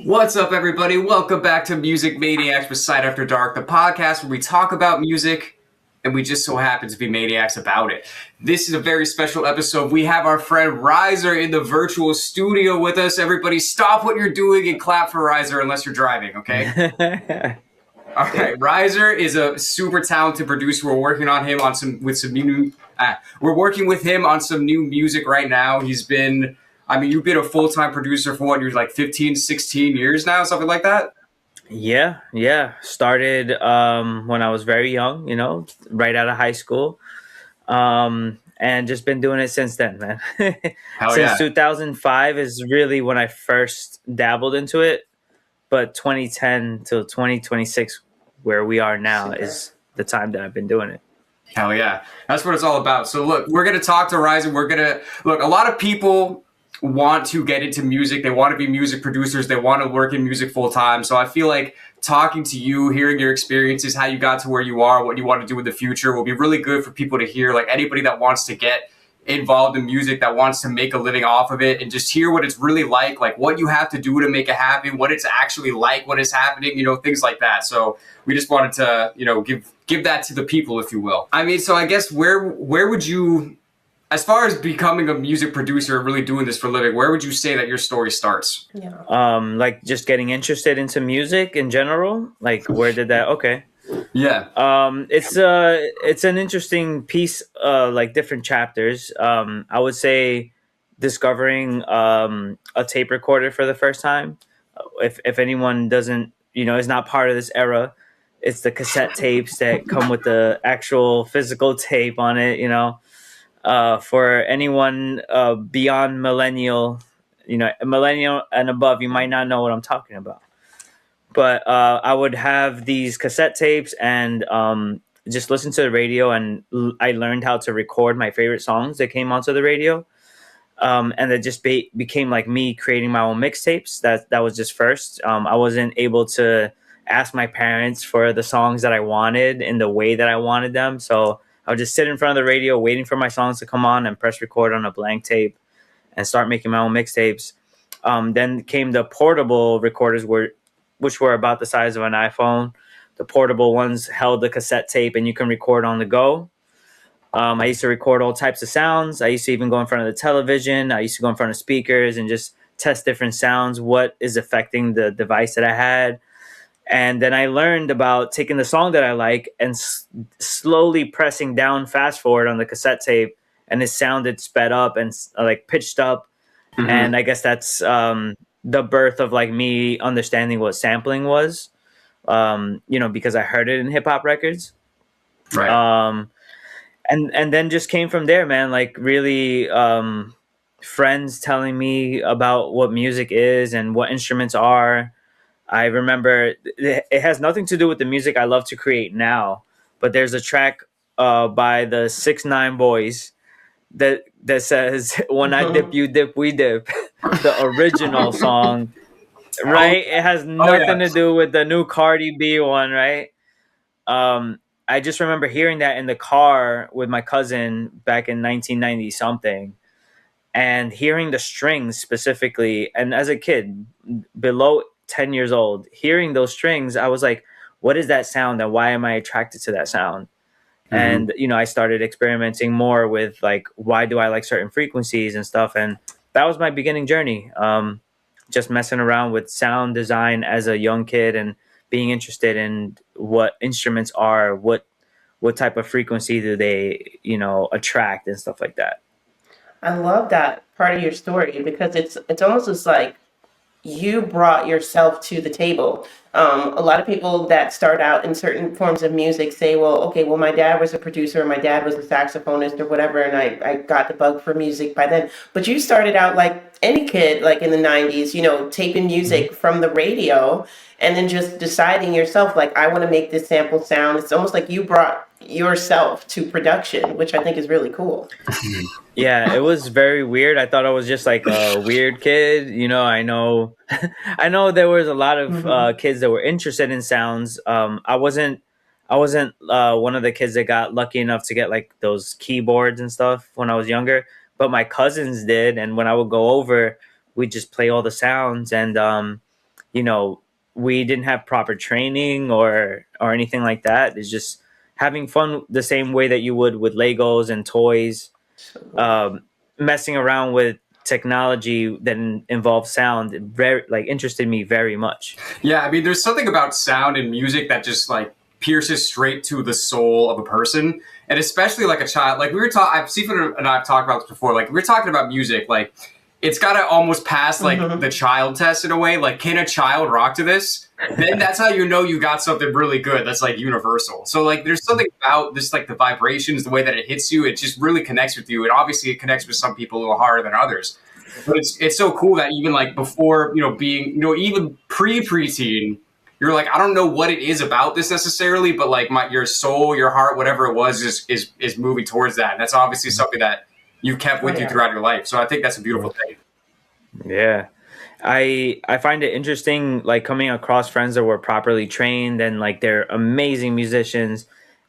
What's up, everybody? Welcome back to Music Maniacs with Sight After Dark, the podcast where we talk about music and we just so happen to be maniacs about it. This is a very special episode. We have our friend RIZR in the virtual studio with us. Everybody stop what you're doing and clap for RIZR unless you're driving, okay? All right, RIZR is a super talented producer. We're working on him on we're working with him on some new music right now. You've been a full-time producer for what, you're like 15, 16 years now, something like that? Yeah. Started when I was very young, right out of high school. And just been doing it since then, man. Hell Since yeah. 2005 is really when I first dabbled into it, but 2010 till 2026 where we are now Super. is the time that I've been doing it. Hell yeah. That's what it's all about. So look, we're going to talk to RIZR. Look, a lot of people want to get into music. They want to be music producers. They want to work in music full time. So I feel like talking to you, hearing your experiences, how you got to where you are, what you want to do in the future will be really good for people to hear. Like anybody that wants to get involved in music, that wants to make a living off of it, and just hear what it's really like what you have to do to make it happen, what it's actually like when it's happening, things like that. So we just wanted to, give that to the people, if you will. I mean, so I guess where would you, as far as becoming a music producer, really doing this for a living, where would you say that your story starts? Yeah. Like just getting interested into music in general. Like where did that? Okay. Yeah. It's an interesting piece, like different chapters. I would say discovering a tape recorder for the first time. If anyone doesn't, is not part of this era, it's the cassette tapes that come with the actual physical tape on it. For anyone beyond millennial and above, you might not know what I'm talking about. But I would have these cassette tapes and just listen to the radio, and I learned how to record my favorite songs that came onto the radio. And it just became like me creating my own mixtapes. That was just first. I wasn't able to ask my parents for the songs that I wanted in the way that I wanted them. So I would just sit in front of the radio waiting for my songs to come on and press record on a blank tape and start making my own mixtapes. Then came the portable recorders, which were about the size of an iPhone. The portable ones held the cassette tape and you can record on the go. I used to record all types of sounds. I used to even go in front of the television. I used to go in front of speakers and just test different sounds, what is affecting the device that I had. And then I learned about taking the song that I like and slowly pressing down fast forward on the cassette tape, and it sounded sped up and like pitched up. Mm-hmm. And I guess that's the birth of like me understanding what sampling was, because I heard it in hip hop records. Right. And then just came from there, man. Like really, friends telling me about what music is and what instruments are. I remember it has nothing to do with the music I love to create now, but there's a track by the 6ix9ine Boys that says "When I dip, you dip, we dip," the original song, right? It has nothing to do with the new Cardi B one, right? I just remember hearing that in the car with my cousin back in 1990 something, and hearing the strings specifically. And as a kid, below 10 years old, hearing those strings, I was like, what is that sound and why am I attracted to that sound? Mm-hmm. And I started experimenting more with like, why do I like certain frequencies and stuff? And that was my beginning journey, just messing around with sound design as a young kid and being interested in what instruments are, what type of frequency do they attract and stuff like that. I love that part of your story because it's almost as like you brought yourself to the table. A lot of people that start out in certain forms of music say, well, okay, well, my dad was a producer, or my dad was a saxophonist or whatever, and I got the bug for music by then. But you started out like any kid, like in the 90s, taping music from the radio and then just deciding yourself, like, I want to make this sample sound. It's almost like you brought yourself to production, which I think is really cool. Yeah, it was very weird. I thought I was just like a weird kid. I know, I know there was a lot of kids that were interested in sounds. I wasn't one of the kids that got lucky enough to get like those keyboards and stuff when I was younger, but my cousins did. And when I would go over, we'd just play all the sounds. And you know, we didn't have proper training or anything like that. It's just having fun the same way that you would with Legos and toys. Um, Messing around with technology that involves sound very like interested me very much. Yeah, I mean, there's something about sound and music that just like pierces straight to the soul of a person, and especially like a child. Like we were talking, Sifa and I have talked about this before. Like we were talking about music, like it's got to almost pass like the child test in a way. Like, can a child rock to this? Then that's how you know you got something really good. That's like universal. So like, there's something about this, like the vibrations, the way that it hits you. It just really connects with you. And obviously, it connects with some people a little harder than others. But it's so cool that even like before, being, even preteen, you're like, I don't know what it is about this necessarily, but like your soul, your heart, whatever it was, is moving towards that. And that's obviously something that you've kept with you throughout your life. So I think that's a beautiful thing. Yeah. I find it interesting, like coming across friends that were properly trained and like they're amazing musicians,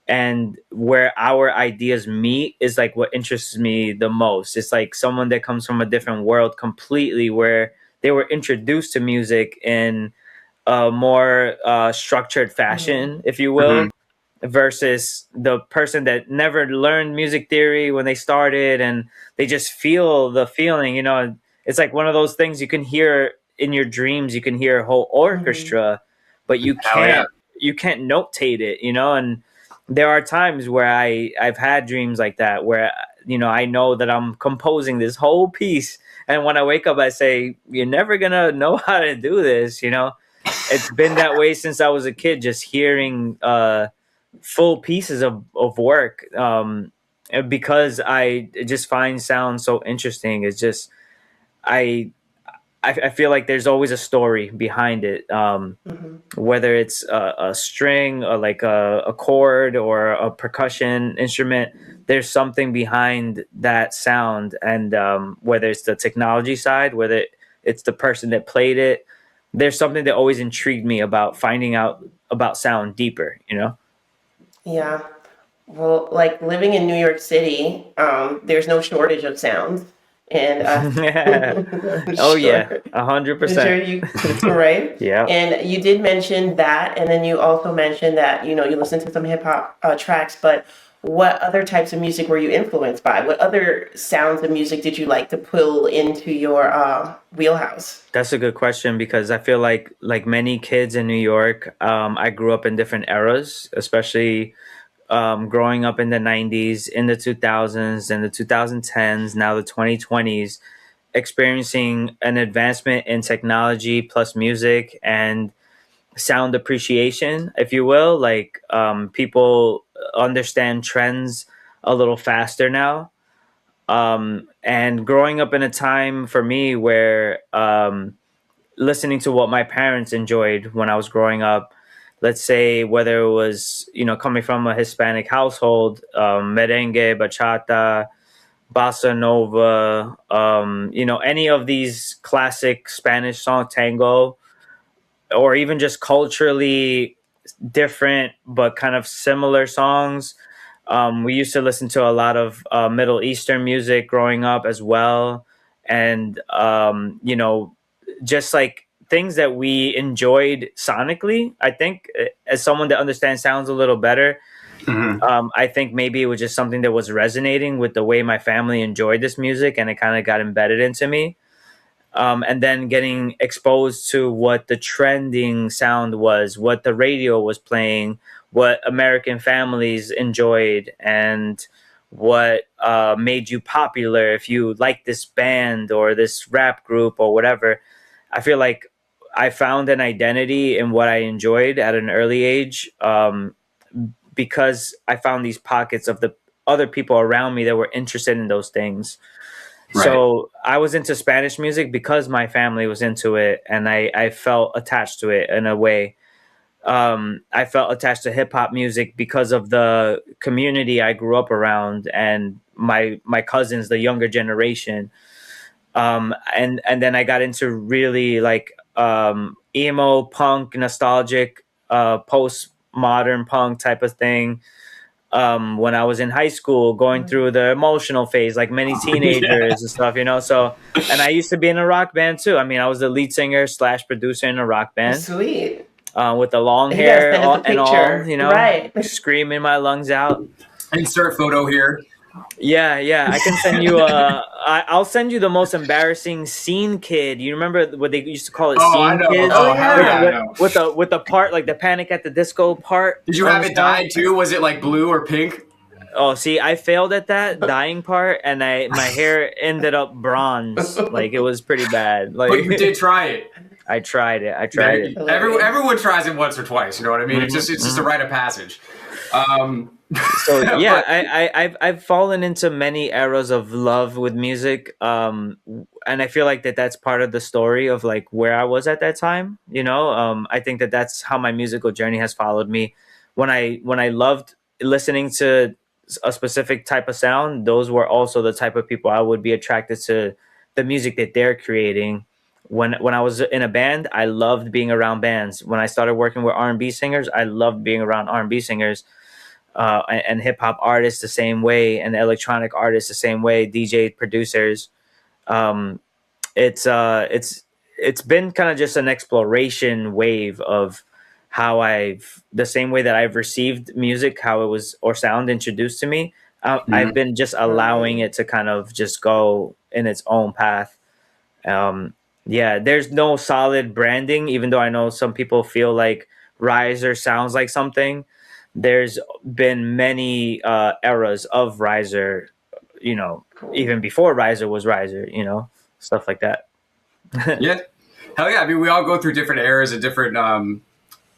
and where our ideas meet is like what interests me the most. It's like someone that comes from a different world completely, where they were introduced to music in a more structured fashion, if you will, versus the person that never learned music theory when they started and they just feel the feeling. It's like one of those things you can hear in your dreams. You can hear a whole orchestra, but you can't notate it, and there are times where I've had dreams like that where I know that I'm composing this whole piece, and when I wake up I say, you're never gonna know how to do this. It's been that way since I was a kid, just hearing full pieces of work, because I just find sound so interesting. It's just I I feel like there's always a story behind it, whether it's a string or like a chord or a percussion instrument. There's something behind that sound, and whether it's the technology side, whether it's the person that played it, there's something that always intrigued me about finding out about sound deeper. Yeah. Well, like living in New York City, there's no shortage of sounds. And Oh yeah, sure, sure 100%. you right. Yeah. And you did mention that, and then you also mentioned that you listen to some hip hop tracks. But what other types of music were you influenced by? What other sounds of music did you like to pull into your wheelhouse? That's a good question, because I feel like many kids in New York, I grew up in different eras, especially growing up in the 90s, in the 2000s, and the 2010s, now the 2020s, experiencing an advancement in technology plus music and sound appreciation, if you will. Like, people understand trends a little faster now. And growing up in a time for me where listening to what my parents enjoyed when I was growing up, let's say whether it was, coming from a Hispanic household, merengue, bachata, bossa nova, any of these classic Spanish song, tango, or even just culturally different but kind of similar songs. We used to listen to a lot of Middle Eastern music growing up as well. And, just like things that we enjoyed sonically, I think, as someone that understands sounds a little better, I think maybe it was just something that was resonating with the way my family enjoyed this music, and it kind of got embedded into me. And then getting exposed to what the trending sound was, what the radio was playing, what American families enjoyed, and what made you popular if you liked this band or this rap group or whatever. I feel like I found an identity in what I enjoyed at an early age, because I found these pockets of the other people around me that were interested in those things. Right. So I was into Spanish music because my family was into it, and I felt attached to it in a way. I felt attached to hip hop music because of the community I grew up around and my cousins, the younger generation. And then I got into really like emo punk, nostalgic, post modern punk type of thing. when I was in high school, going through the emotional phase, like many teenagers and stuff, you know. So, and I used to be in a rock band too. I mean, I was the lead singer slash producer in a rock band Sweet. with the long You gotta hair send us a and all, picture. you know, Right. screaming my lungs out. Insert photo here. Yeah. I can send you. I'll send you the most embarrassing scene kid. You remember what they used to call it? Oh, I Scene know. kids. Oh, Oh, hell yeah, yeah. I know. With the part like the Panic at the Disco part. Did you on have the it song. dyed too? Was it like blue or pink? Oh, see, I failed at that dying part, and my hair ended up bronze. Like it was pretty bad. Like But you did try it. I tried it. I tried it. Everyone tries it once or twice. You know what I mean? It's just a rite of passage. So yeah, but- I've fallen into many eras of love with music, and I feel like that's part of the story of like where I was at that time. You know, I think that's how my musical journey has followed me. When I loved listening to a specific type of sound, those were also the type of people I would be attracted to the music that they're creating. When I was in a band, I loved being around bands. When I started working with R&B singers, I loved being around R&B singers. And hip hop artists the same way, and electronic artists the same way, DJ producers. Um, it's been kind of just an exploration wave of how the same way that I've received music, how it was or sound introduced to me. I've been just allowing it to kind of just go in its own path. Yeah, there's no solid branding, even though I know some people feel like RIZR sounds like something. There's been many eras of RIZR, you know, even before RIZR was RIZR, you know, stuff like that. Yeah, hell yeah. I mean, we all go through different eras and different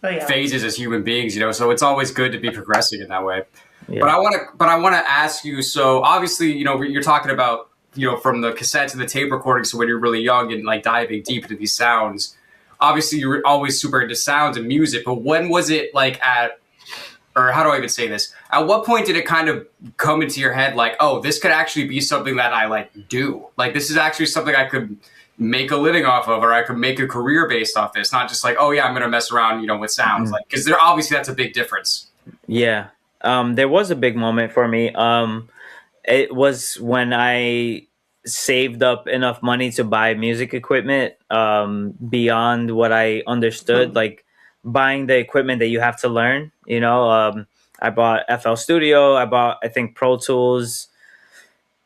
Yeah. phases as human beings, you know. So it's always good to be progressing in that way. Yeah. But I want to ask you. So obviously, you know, you're talking about, you know, from the cassette to the tape recording. So when you're really young and like diving deep into these sounds, obviously you were always super into sounds and music. But when was it like or how do I even say this? At what point did it kind of come into your head like, oh, this could actually be something that I like do? Like this is actually something I could make a living off of, or I could make a career based off this. Not just like, oh yeah, I'm going to mess around, you know, with sounds. Like, because there obviously that's a big difference. Yeah. There was a big moment for me. It was when I saved up enough money to buy music equipment beyond what I understood, like buying the equipment that you have to learn. You know, I bought FL Studio. I bought, I think, Pro Tools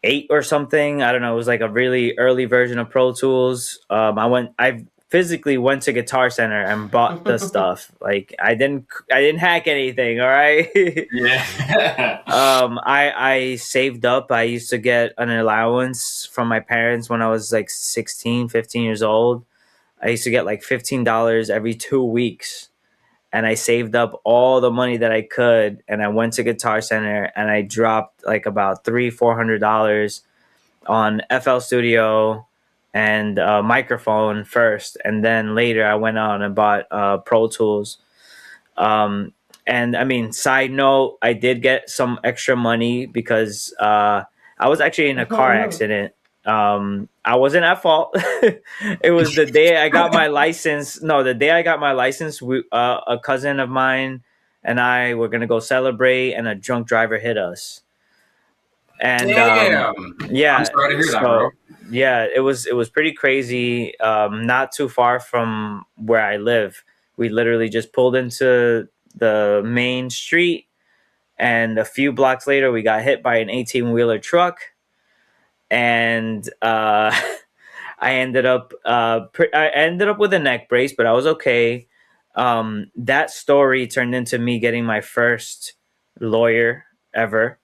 8 or something. I don't know. It was like a really early version of Pro Tools. I physically went to Guitar Center and bought the stuff. Like I didn't hack anything. All right. Yeah. I saved up. I used to get an allowance from my parents when I was like 16, 15 years old. I used to get like $15 every 2 weeks. And I saved up all the money that I could, and I went to Guitar Center and I dropped like about $400 on FL Studio and a microphone first, and then later I went on and bought Pro Tools. And I mean, side note, I did get some extra money because I was actually in a car accident. I wasn't at fault. It was the day I got my license. No, the day I got my license, a cousin of mine and I were gonna go celebrate, and a drunk driver hit us. And Damn. yeah, I'm sorry to hear that, bro. yeah, it was pretty crazy. Not too far from where I live, we literally just pulled into the main street, and a few blocks later, we got hit by an 18-wheeler truck, and I ended up with a neck brace, but I was okay. That story turned into me getting my first lawyer ever.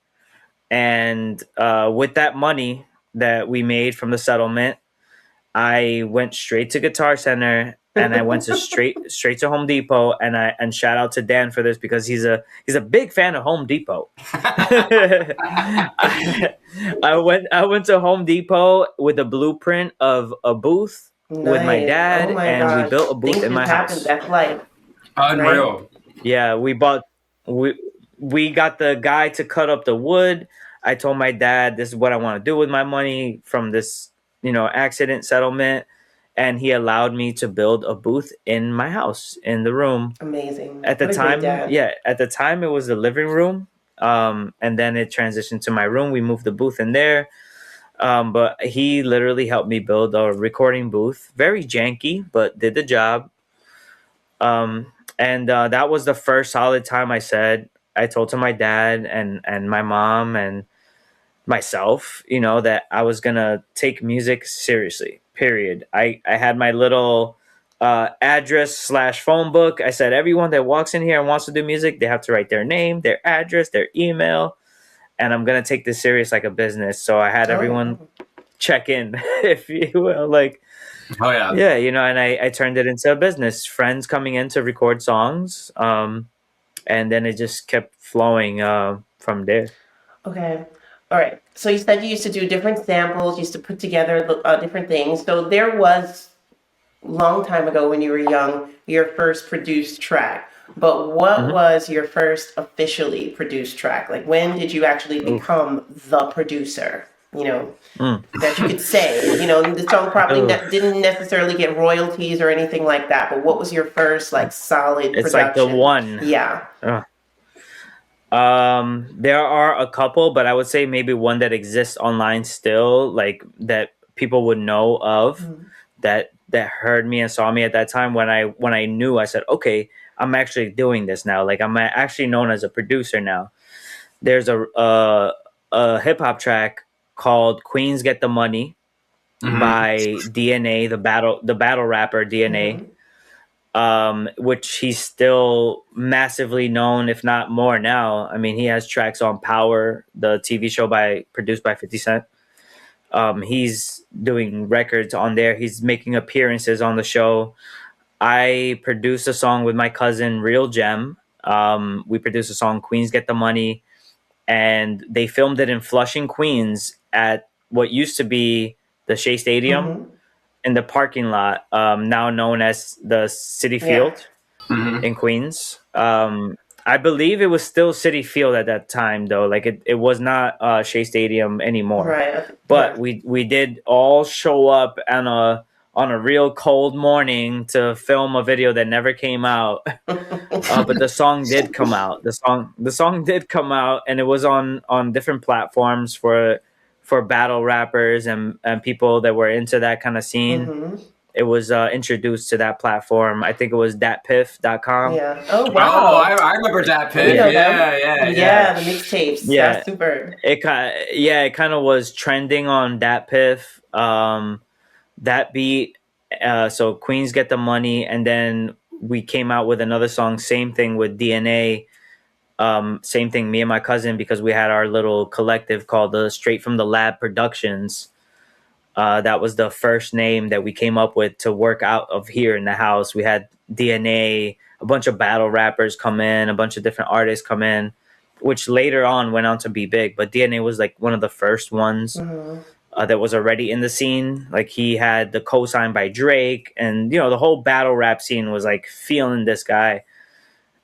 And with that money that we made from the settlement, I went straight to Guitar Center, and I went to straight to Home Depot, and shout out to Dan for this because he's a big fan of Home Depot. I went to Home Depot with a blueprint of a booth with my dad, and we built a booth in my house. That's life. Unreal. Right? Yeah, we got the guy to cut up the wood. I told my dad this is what I want to do with my money from this, accident settlement, and he allowed me to build a booth in my house in the room. Amazing. At the What a time, great dad. yeah, at the time it was the living room. And then it transitioned to my room. We moved the booth in there. But he literally helped me build a recording booth. Very janky, but did the job. And that was the first solid time I told to my dad and my mom and myself, that I was gonna take music seriously. Period. I had my little address/phone book. I said everyone that walks in here and wants to do music, they have to write their name, their address, their email, and I'm gonna take this serious like a business. So I had everyone check in, if you will, like. Oh yeah. Yeah, and I turned it into a business. Friends coming in to record songs, and then it just kept flowing from there. Okay. All right. So you said you used to do different samples, used to put together different things. So there was, long time ago when you were young, your first produced track. But what was your first officially produced track? Like, when did you actually become the producer? That you could say, the song probably didn't necessarily get royalties or anything like that. But what was your first, like, solid It's production? like the one. Yeah. There are a couple, but I would say maybe one that exists online still, like that people would know of, that heard me and saw me at that time. When I knew, I said, okay, I'm actually doing this now. Like, I'm actually known as a producer now. There's a hip hop track called "Queens Get the Money" by DNA, the battle rapper DNA. Which he's still massively known, if not more now. I mean, he has tracks on Power, the TV show produced by 50 Cent. He's doing records on there. He's making appearances on the show. I produced a song with my cousin, Real Gem. We produced a song, Queens Get the Money, and they filmed it in Flushing, Queens at what used to be the Shea Stadium. In the parking lot, now known as the City Field in Queens. I believe it was still City Field at that time, though. Like, it was not Shea Stadium anymore. Right. But we did all show up on a real cold morning to film a video that never came out. But the song did come out. The song did come out, and it was on different platforms for battle rappers and people that were into that kind of scene. It was introduced to that platform. I think it was datpiff.com. Yeah. Oh, wow. Oh, I remember datpiff. Yeah, the mixtapes. Yeah. That's super. It kind of was trending on datpiff. That beat. So Queens Get the Money, and then we came out with another song. Same thing with DNA. Same thing, me and my cousin, because we had our little collective called the Straight from the Lab Productions. That was the first name that we came up with to work out of here in the house. We had DNA, a bunch of battle rappers come in, a bunch of different artists come in, which later on went on to be big. But DNA was like one of the first ones that was already in the scene. Like, he had the cosign by Drake, and the whole battle rap scene was like feeling this guy.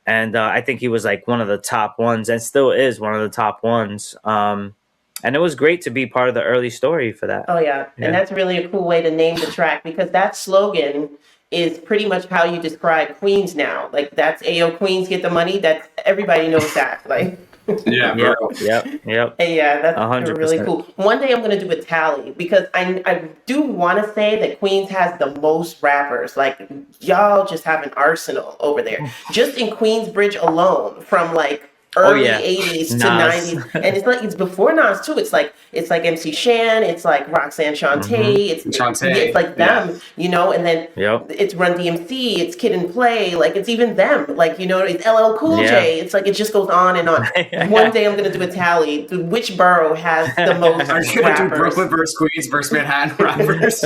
And I think he was like one of the top ones, and still is one of the top ones. And it was great to be part of the early story for that. Oh, yeah. And that's really a cool way to name the track, because that slogan is pretty much how you describe Queens now. Like, that's Ayo, Queens Get the Money. That's, everybody knows that. Like, yeah, yep. And yeah, that's 100%. really cool. One day I'm going to do a tally, because I do want to say that Queens has the most rappers. Like, y'all just have an arsenal over there. Just in Queensbridge alone, from like early 80s to 90s. And it's before Nas too. It's like MC Shan, it's like Roxanne Shante, it's like them, and then it's Run DMC, it's Kid and Play, like it's even them, like, it's LL Cool J. It's like, it just goes on and on. One day I'm gonna do a tally. Which borough has the most Are you gonna do rappers? Brooklyn versus Queens versus Manhattan rappers?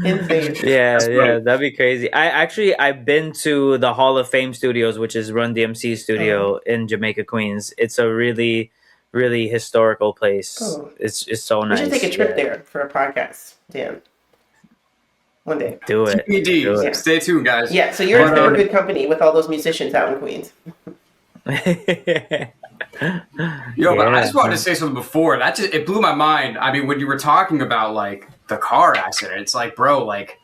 Insane. Yeah, that'd be crazy. I've been to the Hall of Fame Studios, which is Run DMC studio in Jamaica, Queens. It's a really, really historical place. Oh. It's so nice. We should take a trip there for a podcast, Dan. One day. Do it. TBD. Do it. Stay tuned, guys. Yeah, so you're in very good company with all those musicians out in Queens. Yo, but I just wanted to say something before. It blew my mind. I mean, when you were talking about like the car accident, it's like, bro, like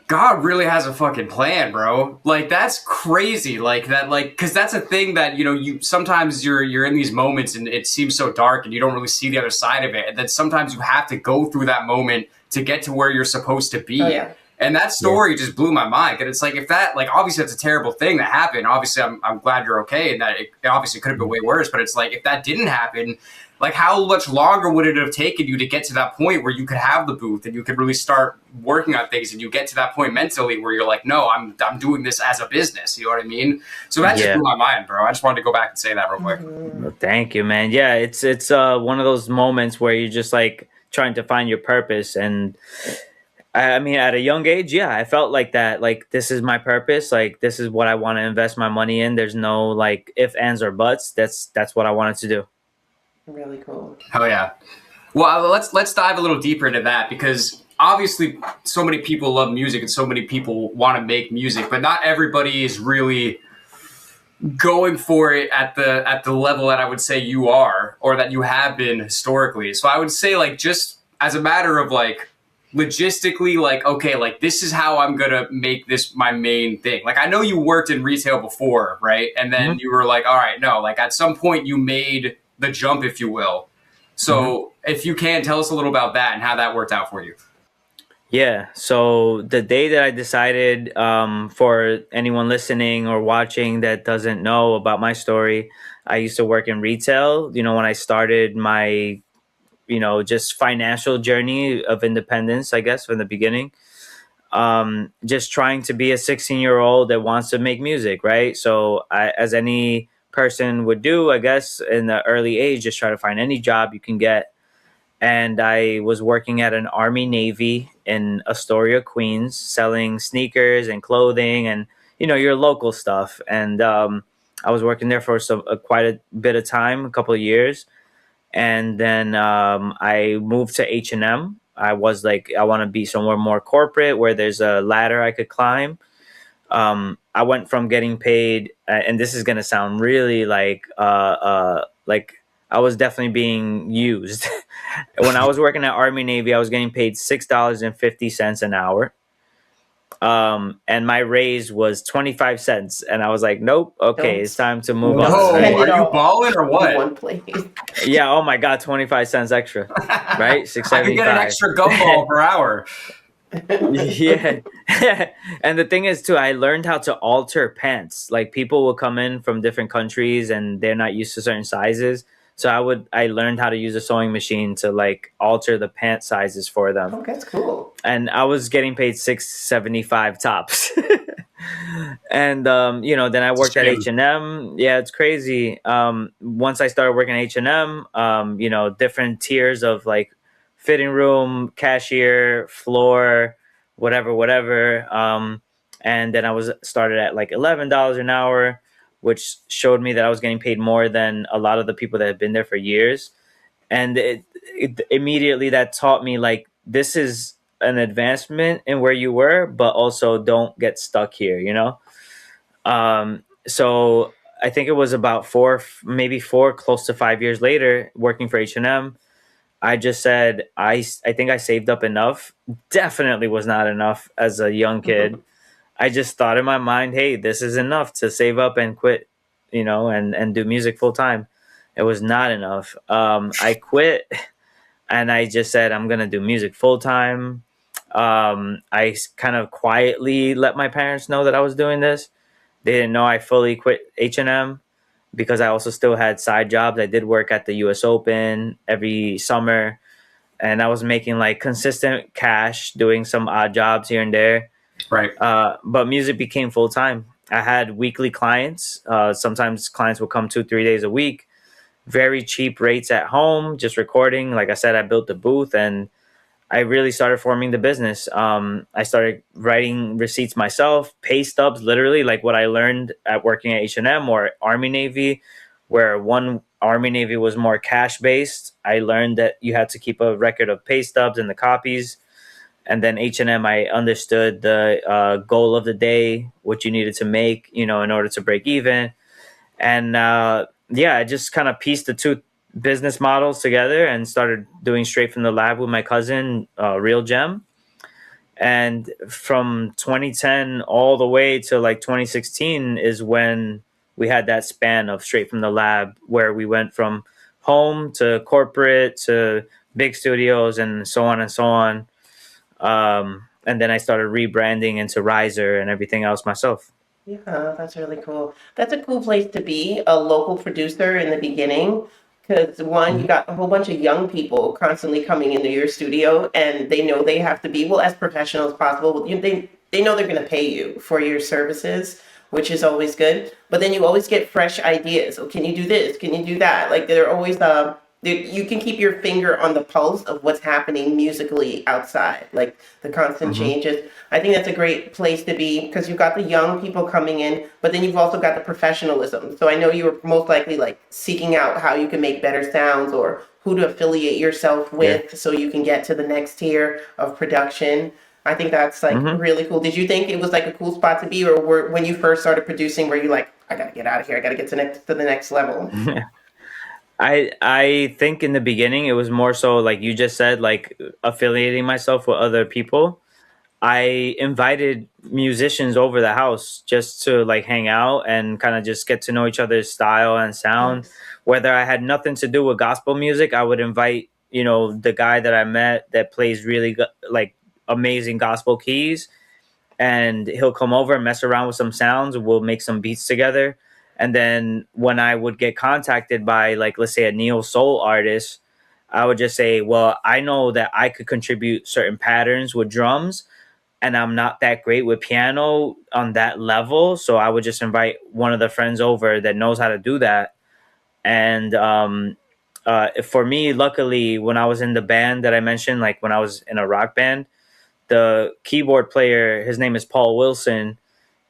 God really has a fucking plan, bro. Like that's crazy. Like that, like because that's a thing that you sometimes you're in these moments and it seems so dark and you don't really see the other side of it, and then sometimes you have to go through that moment to get to where you're supposed to be. Oh, yeah. And that story just blew my mind. And it's like, if that, like, obviously that's a terrible thing that happened. Obviously, I'm glad you're okay, and that it obviously could have been way worse. But it's like, if that didn't happen, like, how much longer would it have taken you to get to that point where you could have the booth and you could really start working on things, and you get to that point mentally where you're like, no, I'm doing this as a business. You know what I mean? So that just blew my mind, bro. I just wanted to go back and say that real quick. Well, thank you, man. Yeah, it's one of those moments where you're just like trying to find your purpose. And I mean, at a young age, yeah, I felt like that. Like, this is my purpose. Like, this is what I want to invest my money in. There's no like if, ands, or buts. That's what I wanted to do. Really cool. Oh yeah. Well, let's dive a little deeper into that, because obviously so many people love music and so many people want to make music, but not everybody is really going for it at the level that I would say you are, or that you have been historically. So I would say, like, just as a matter of like logistically, like, okay, like this is how I'm gonna make this my main thing. Like, I know you worked in retail before, right? And then you were like, all right, no, like at some point you made the jump, if you will. So if you can, tell us a little about that and how that worked out for you. Yeah. So the day that I decided, for anyone listening or watching that doesn't know about my story, I used to work in retail. When I started my, just financial journey of independence, I guess, from the beginning, just trying to be a 16-year-old that wants to make music, right? So as any person would do, I guess, in the early age, just try to find any job you can get. And I was working at an Army Navy in Astoria, Queens, selling sneakers and clothing and, your local stuff. And I was working there for quite a bit of time, a couple of years. And then I moved to H&M. I was like, I want to be somewhere more corporate where there's a ladder I could climb. I went from getting paid, and this is gonna sound really like I was definitely being used. When I was working at Army Navy, I was getting paid $6.50 an hour. And my raise was 25 cents, and I was like, nope, okay, it's time to move on. No, Spend it are you all balling or in what? one place. Yeah, oh my god, 25 cents extra, right? I could get an 6.75. extra gumball per hour. Yeah. And the thing is too, I learned how to alter pants. Like, people will come in from different countries and they're not used to certain sizes, so I learned how to use a sewing machine to like alter the pant sizes for them. Oh, that's cool. And I was getting paid $6.75 tops. And then I worked at H&M. Yeah, it's crazy. Once I started working at H&M, different tiers of like fitting room, cashier, floor, whatever. And then I was started at like $11 an hour, which showed me that I was getting paid more than a lot of the people that had been there for years. And it immediately that taught me, like, this is an advancement in where you were, but also don't get stuck here, So I think it was about maybe 4, close to 5 years later, working for H&M, I just said, I think I saved up enough. Definitely was not enough as a young kid. I just thought in my mind, hey, this is enough to save up and quit, and do music full time. It was not enough. I quit, and I just said, I'm going to do music full time. I kind of quietly let my parents know that I was doing this. They didn't know I fully quit H&M, because I also still had side jobs. I did work at the US Open every summer, and I was making like consistent cash doing some odd jobs here and there. Right. But music became full time. I had weekly clients. Sometimes clients would come 2-3 days a week. Very cheap rates at home, just recording. Like I said, I built the booth, and I really started forming the business. I started writing receipts myself, pay stubs, literally like what I learned at working at H&M or Army Navy, where one Army Navy was more cash based. I learned that you had to keep a record of pay stubs and the copies. And then H&M, I understood the goal of the day, what you needed to make, in order to break even. And I just kind of pieced the two business models together and started doing straight from the lab with my cousin, Real Gem. And from 2010 all the way to like 2016 is when we had that span of straight from the lab, where we went from home to corporate to big studios and so on and so on. And then I started rebranding into RIZR and everything else myself. Yeah, that's really cool. That's a cool place to be, a local producer in the beginning. Because one, you Mhm. got a whole bunch of young people constantly coming into your studio, and they know they have to be, well, as professional as possible. They know they're going to pay you for your services, which is always good. But then you always get fresh ideas. Oh, can you do this? Can you do that? Like they're always you can keep your finger on the pulse of what's happening musically outside, like the constant Mhm. changes. I think that's a great place to be because you've got the young people coming in, but then you've also got the professionalism. So I know you were most likely like seeking out how you can make better sounds or who to affiliate yourself Yeah. with so you can get to the next tier of production. I think that's like Hmm. really cool. Did you think it was like a cool spot to be, or when you first started producing, were you like, I gotta get out of here, I gotta get to the next level? I think in the beginning it was more so like you just said, like affiliating myself with other people. I invited musicians over the house just to like hang out and kind of just get to know each other's style and sound. Nice. Whether I had nothing to do with gospel music, I would invite, the guy that I met that plays really like amazing gospel keys, and he'll come over and mess around with some sounds. We'll make some beats together. And then when I would get contacted by, like, let's say a neo soul artist, I would just say, well, I know that I could contribute certain patterns with drums, and I'm not that great with piano on that level. So I would just invite one of the friends over that knows how to do that. And for me, luckily, when I was in the band that I mentioned, like when I was in a rock band, the keyboard player, his name is Paul Wilson.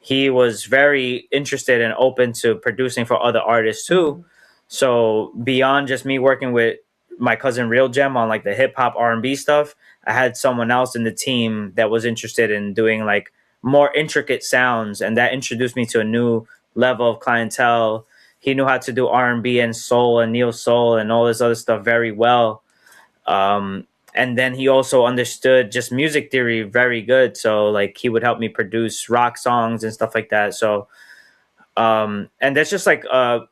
He was very interested and open to producing for other artists too. Mhm. So beyond just me working with my cousin Real Gem on like the hip hop R&B stuff, I had someone else in the team that was interested in doing like more intricate sounds, and that introduced me to a new level of clientele. He knew how to do R&B and soul and neo soul and all this other stuff very well. And then he also understood just music theory very good. So like he would help me produce rock songs and stuff like that. So and that's just like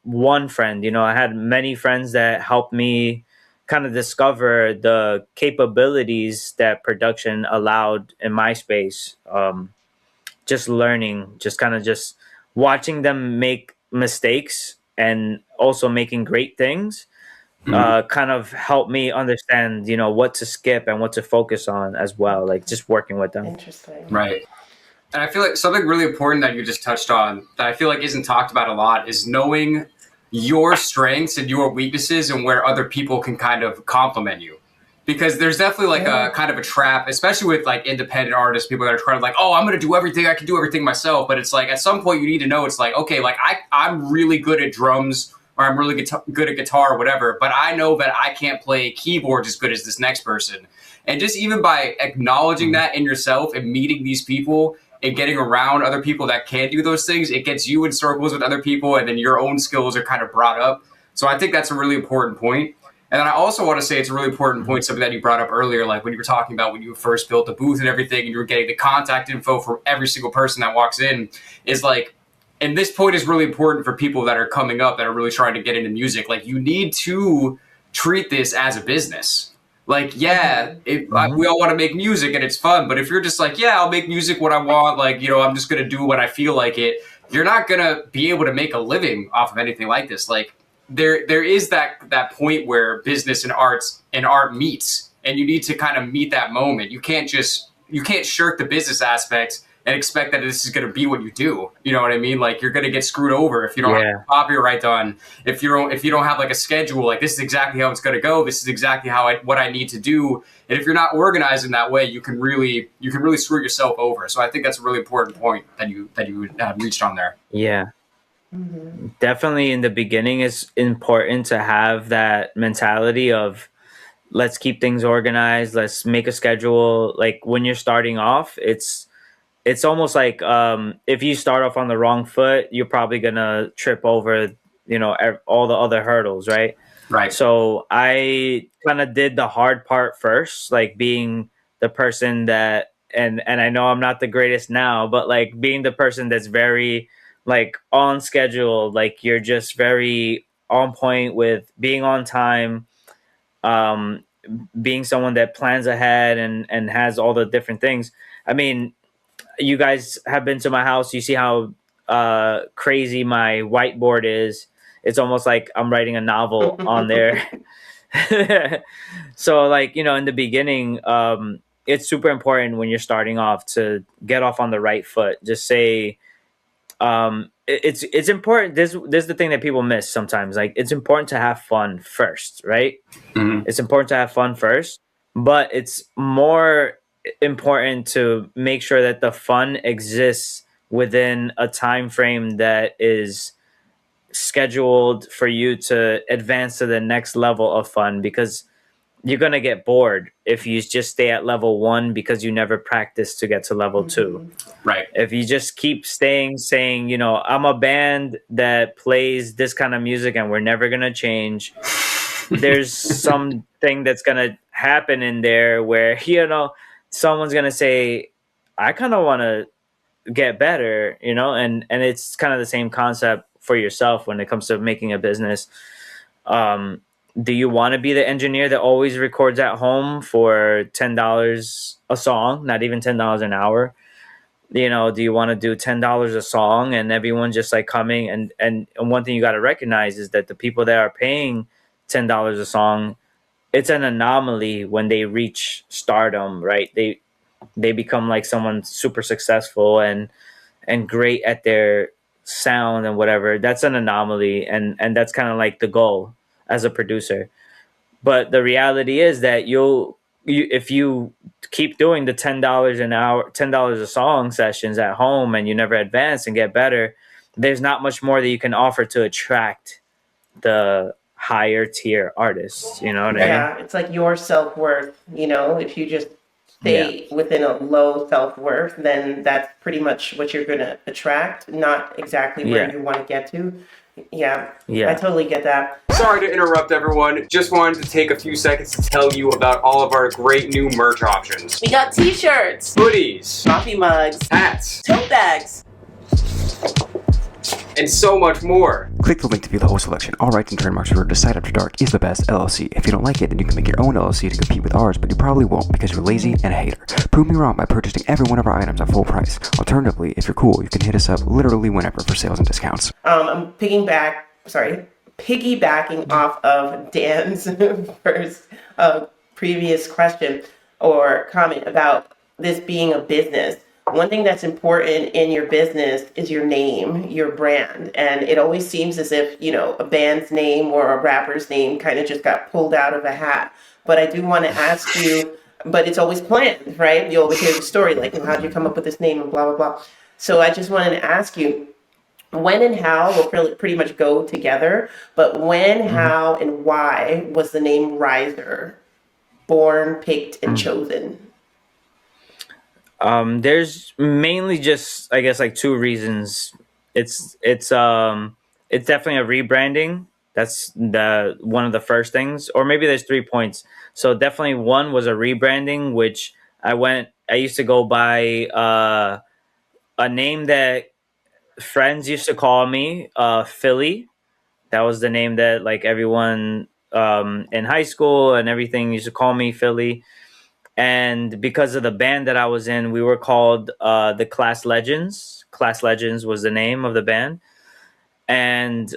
one friend. I had many friends that helped me kind of discover the capabilities that production allowed in my space. Just learning, just kind of just watching them make mistakes and also making great things Mhm. kind of helped me understand, what to skip and what to focus on as well. Like just working with them. Interesting. Right. And I feel like something really important that you just touched on that I feel like isn't talked about a lot is knowing your strengths and your weaknesses and where other people can kind of compliment you. Because there's definitely like Yeah. a kind of a trap, especially with like independent artists, people that are trying to like, oh, I'm going to do everything. I can do everything myself. But it's like at some point you need to know it's like, okay, like I'm really good at drums or I'm really good at guitar or whatever. But I know that I can't play keyboard as good as this next person. And just even by acknowledging Mhm. that in yourself and meeting these people and getting around other people that can do those things, it gets you in circles with other people, and then your own skills are kind of brought up. So I think that's a really important point. And then I also want to say it's a really important Mhm. point, something that you brought up earlier, like when you were talking about when you first built the booth and everything, and you were getting the contact info for every single person that walks in, is like, and this point is really important for people that are coming up that are really trying to get into music. Like, you need to treat this as a business. Like, yeah, Mhm. we Mhm. all want to make music and it's fun, but if you're just like, yeah, I'll make music when I want, like, I'm just going to do what I feel like it, you're not going to be able to make a living off of anything like this. Like, there is that point where business and art meets, and you need to kind of meet that moment. You can't shirk the business aspect and expect that this is going to be what you do. You know what I mean? Like, you're going to get screwed over if you don't have Yeah. copyright done. If you don't have like a schedule, like this is exactly how it's going to go. This is exactly what I need to do. And if you're not organized in that way, you can really screw yourself over. So I think that's a really important point that you reached on there. Yeah. Mhm. Definitely in the beginning, it's important to have that mentality of let's keep things organized, let's make a schedule. Like when you're starting off, it's almost like if you start off on the wrong foot, you're probably gonna trip over, all the other hurdles, right? Right. So I kind of did the hard part first, like being the person that and I know I'm not the greatest now, but like being the person that's very like on schedule, like you're just very on point with being on time, um, being someone that plans ahead and has all the different things. I mean, you guys have been to my house. You see how crazy my whiteboard is. It's almost like I'm writing a novel on there. So like, in the beginning, it's super important when you're starting off to get off on the right foot. Just say, it's important. This is the thing that people miss sometimes. Like, it's important to have fun first, right? Mhm. It's important to have fun first, but it's more important to make sure that the fun exists within a time frame that is scheduled for you to advance to the next level of fun, because you're going to get bored if you just stay at level 1 because you never practice to get to level 2. Right. If you just keep saying, I'm a band that plays this kind of music and we're never going to change, there's something that's going to happen in there where, someone's going to say, I kind of want to get better, and it's kind of the same concept for yourself when it comes to making a business. Do you want to be the engineer that always records at home for $10 a song, not even $10 an hour? Do you want to do $10 a song and everyone just like coming, and one thing you got to recognize is that the people that are paying $10 a song, it's an anomaly when they reach stardom, right? They become like someone super successful and great at their sound and whatever. That's an anomaly, and that's kind of like the goal as a producer. But the reality is that if you keep doing the $10 an hour, $10 a song sessions at home, and you never advance and get better, there's not much more that you can offer to attract the higher tier artists. You know what I mean? Yeah, it's like your self-worth, if you just stay within a low self-worth, then that's pretty much what you're going to attract, not exactly where you want to get to. Yeah, I totally get that. Sorry to interrupt, everyone. Just wanted to take a few seconds to tell you about all of our great new merch options. We got t-shirts, Hoodies, coffee mugs, hats, tote bags, and so much more. Click the link to view the whole selection. All rights and trademarks reserved to Decide After Dark is the best LLC. If you don't like it, then you can make your own LLC to compete with ours, but you probably won't because you're lazy and a hater. Prove me wrong by purchasing every one of our items at full price. Alternatively, if you're cool, you can hit us up literally whenever for sales and discounts. I'm piggybacking off of Dan's first previous question or comment about this being a business. One thing that's important in your business is your name, your brand. And it always seems as if, a band's name or a rapper's name kind of just got pulled out of a hat. But I do want to ask you, but it's always planned, right? You always hear the story, like, how'd you come up with this name and blah, blah, blah. So I just wanted to ask you, when and how will pretty much go together, but when, how, and why was the name RIZR born, picked, and chosen? There's mainly just, I guess, like 2 reasons. It's definitely a rebranding. That's one of the first things, or maybe there's 3 points. So definitely one was a rebranding, which I used to go by a name that friends used to call me, Philly. That was the name that like everyone in high school and everything used to call me, Philly. And because of the band that I was in, we were called the Class Legends. Class Legends was the name of the band. And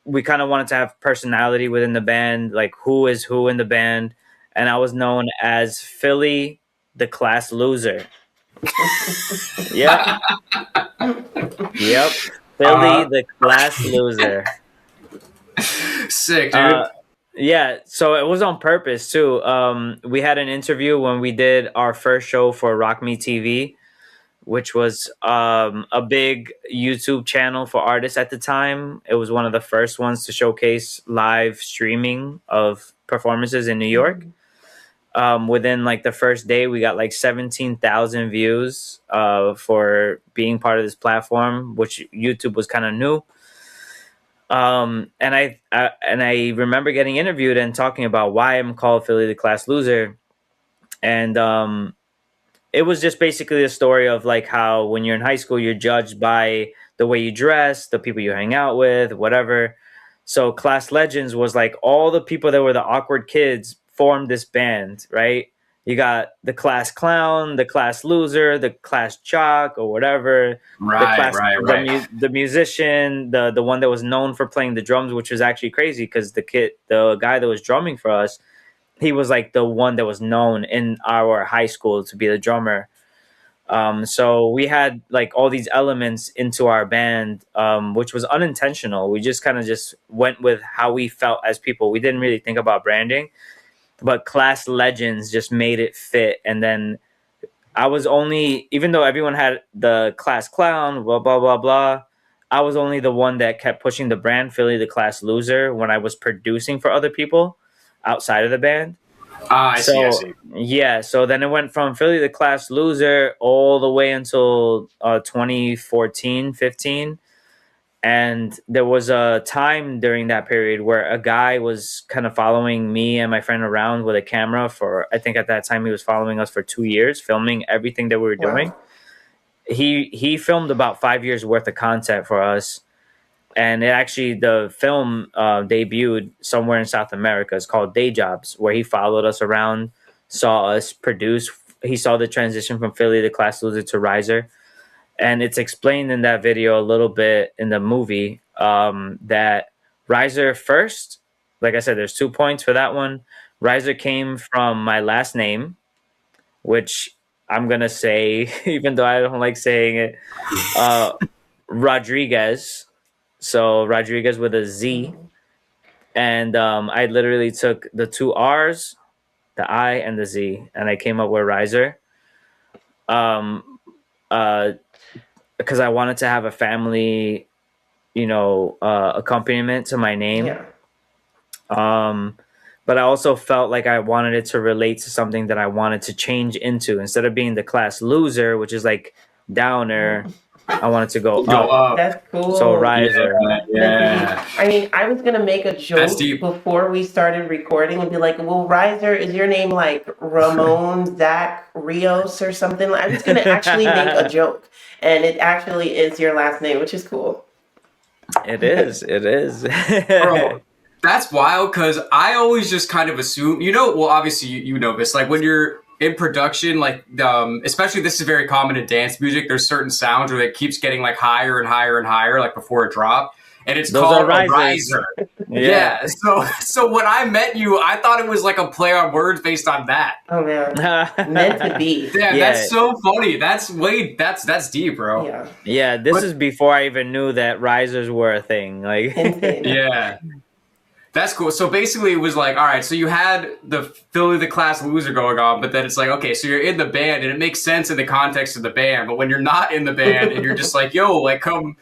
we kind of wanted to have personality within the band, like who is who in the band. And I was known as Philly, the Class Loser. Yep. Yep. Philly, the Class Loser. Sick, dude. Yeah, so it was on purpose too. We had an interview when we did our first show for Rock Me TV, which was a big YouTube channel for artists at the time. It was one of the first ones to showcase live streaming of performances in New York. Within like the first day, we got like 17,000 views for being part of this platform, which YouTube was kind of new. And I remember getting interviewed and talking about why I'm called Philly the Class Loser. And it was just basically a story of like how when you're in high school, you're judged by the way you dress, the people you hang out with, whatever. So Class Legends was like all the people that were the awkward kids formed this band, right? You got the class clown, the class loser, the class jock, or whatever. The Right, class, right, right. the musician, the one that was known for playing the drums, which was actually crazy because the guy that was drumming for us, he was like the one that was known in our high school to be the drummer. So we had like all these elements into our band, which was unintentional. We just kind of just went with how we felt as people. We didn't really think about branding, but Class Legends just made it fit. And then I was only, even though everyone had the class clown, blah, blah, blah, blah, I was only the one that kept pushing the brand, Philly the Class Loser, when I was producing for other people outside of the band. I see, I So see. yeah, so then it went from Philly the Class Loser all the way until 2014, 15. And there was a time during that period where a guy was kind of following me and my friend around with a camera for, I think at that time he was following us for 2 years, filming everything that we were doing. Wow. He filmed about 5 years worth of content for us. And it actually, the film debuted somewhere in South America. It's called Day Jobs, where he followed us around, saw us produce. He saw the transition from Philly the Class Loser to RIZR. And it's explained in that video a little bit in the movie that RIZR first, like I said, there's 2 points for that one. RIZR came from my last name, which I'm going to say, even though I don't like saying it, Rodriguez. So Rodriguez with a Z. And I literally took the 2 R's, the I, and the Z, and I came up with RIZR. Because I wanted to have a family, accompaniment to my name. Yeah. But I also felt like I wanted it to relate to something that I wanted to change into. Instead of being the class loser, which is like downer, I wanted to go Go up. up. That's cool. So RIZR. Yeah. I mean, I was gonna make a That's joke deep. before we started recording and be like, "Well, RIZR, is your name like Ramon Zach Rios or something?" I was gonna actually make a joke, and it actually is your last name, which is cool. It is. It is. Bro, that's wild because I always just kind of assume, well, obviously you know this, like when you're in production, like especially this is very common in dance music, there's certain sounds where it keeps getting like higher and higher and higher, like before it drop. And it's Those called are a risers. riser. Yeah. So when I met you, I thought it was like a play on words based on that. Oh man, meant to be. Yeah, Yeah. that's so funny. That's deep, bro. Yeah, Yeah, this But- is before I even knew that risers were a thing. Like, insane. Yeah. That's cool. So basically it was like, all right, so you had the Philly the Class Loser going on, but then it's like, okay, so you're in the band and it makes sense in the context of the band. But when you're not in the band and you're just like, yo, like come,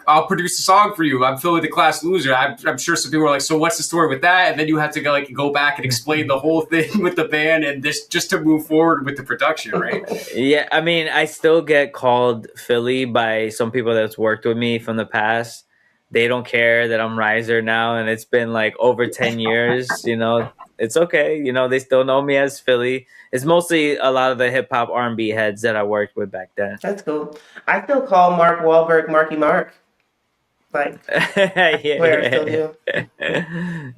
I'll produce a song for you. I'm Philly the Class Loser. I'm sure some people are like, so what's the story with that? And then you have to go back and explain the whole thing with the band and this just to move forward with the production, right? yeah, I mean, I still get called Philly by some people that's worked with me from the past. They don't care that I'm RIZR now, and it's been like over 10 years. It's okay. They still know me as Philly. It's mostly a lot of the hip hop R&B heads that I worked with back then. That's cool. I still call Mark Wahlberg Marky Mark. Like, yeah, where I still do.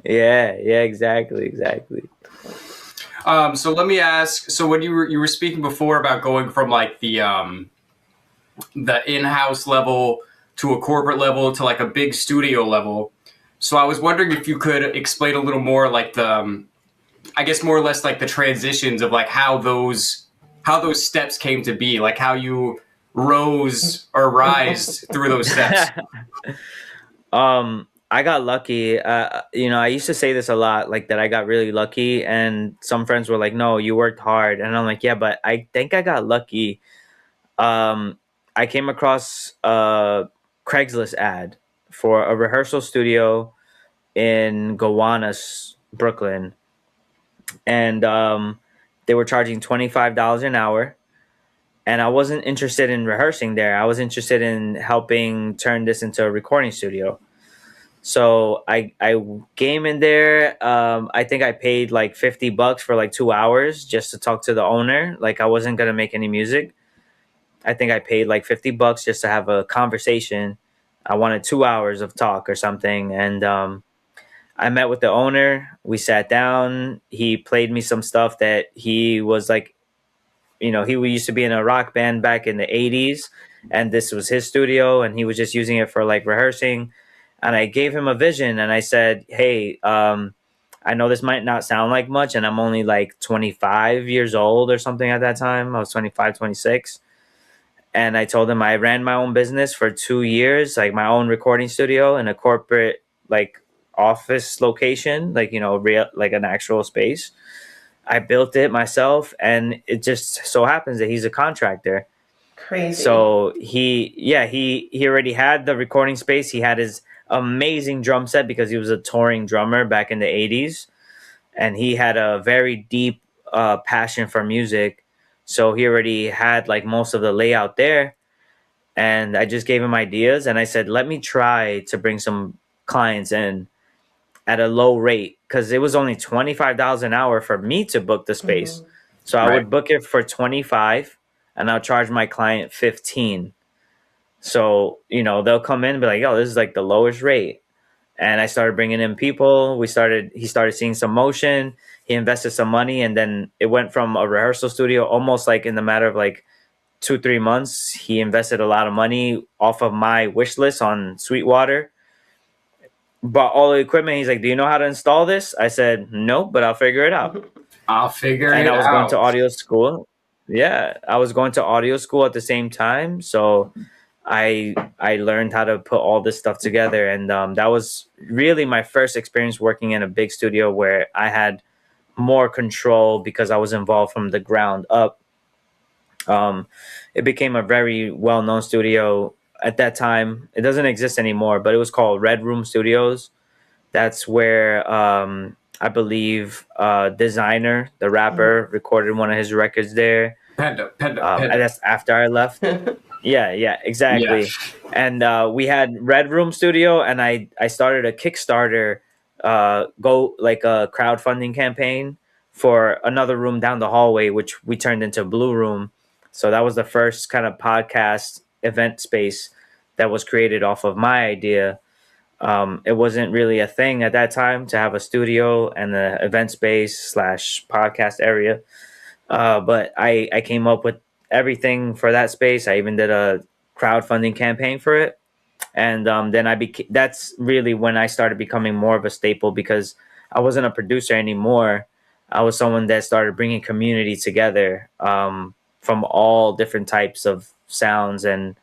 yeah, exactly. So let me ask. So when you were speaking before about going from like the in-house level to a corporate level to like a big studio level. So I was wondering if you could explain a little more like the, I guess more or less like the transitions of like how those steps came to be, like how you rose or rise through those steps. I got lucky. I used to say this a lot, like that I got really lucky, and some friends were like, "No, you worked hard," and I'm like, "Yeah, but I think I got lucky." I came across a Craigslist ad for a rehearsal studio in Gowanus, Brooklyn, and they were charging $25 an hour. And I wasn't interested in rehearsing there. I was interested in helping turn this into a recording studio. So I came in there. I think I paid like $50 for like 2 hours just to talk to the owner. Like I wasn't gonna make any music. I think I paid like $50 just to have a conversation. I wanted 2 hours of talk or something, and I met with the owner. We sat down. He played me some stuff that he was like, he used to be in a rock band back in the 80s, and this was his studio, and he was just using it for like rehearsing. And I gave him a vision, and I said, hey, I know this might not sound like much, and I'm only like 25 years old or something at that time. I was 25, 26. And I told him I ran my own business for 2 years, like my own recording studio in a corporate like office location, like real, like an actual space. I built it myself, and it just so happens that he's a contractor. Crazy. So he already had the recording space. He had his amazing drum set because he was a touring drummer back in the 80s, and he had a very deep passion for music. So he already had like most of the layout there, and I just gave him ideas, and I said, let me try to bring some clients in at a low rate, because it was only $25 an hour for me to book the space. Mhm. So I Right. would book it for 25, and I'll charge my client 15. So, they'll come in and be like, "Yo, this is like the lowest rate." And I started bringing in people. He started seeing some motion. He invested some money, and then it went from a rehearsal studio almost like in the matter of like 2-3 months. He invested a lot of money off of my wish list on Sweetwater, bought all the equipment. He's like, "Do you know how to install this?" I said, "Nope, but I'll figure it out." I'll figure And it I was going to out. audio school. Yeah, I was going to audio school at the same time, so I learned how to put all this stuff together, and that was really my first experience working in a big studio where I had more control because I was involved from the ground up. Um, it became a very well known studio at that time. It doesn't exist anymore, but it was called Red Room Studios. That's where I believe Designer, the rapper, recorded one of his records there. Panda. And that's after I left. Yeah, Yeah. exactly. And we had Red Room Studio, and I started a Kickstarter, go like a crowdfunding campaign for another room down the hallway, which we turned into Blue Room. So that was the first kind of podcast event space that was created off of my idea. It wasn't really a thing at that time to have a studio and the event space slash podcast area. But I came up with everything for that space. I even did a crowdfunding campaign for it. And then that's really when I started becoming more of a staple, because I wasn't a producer anymore. I was someone that started bringing community together, from all different types of sounds and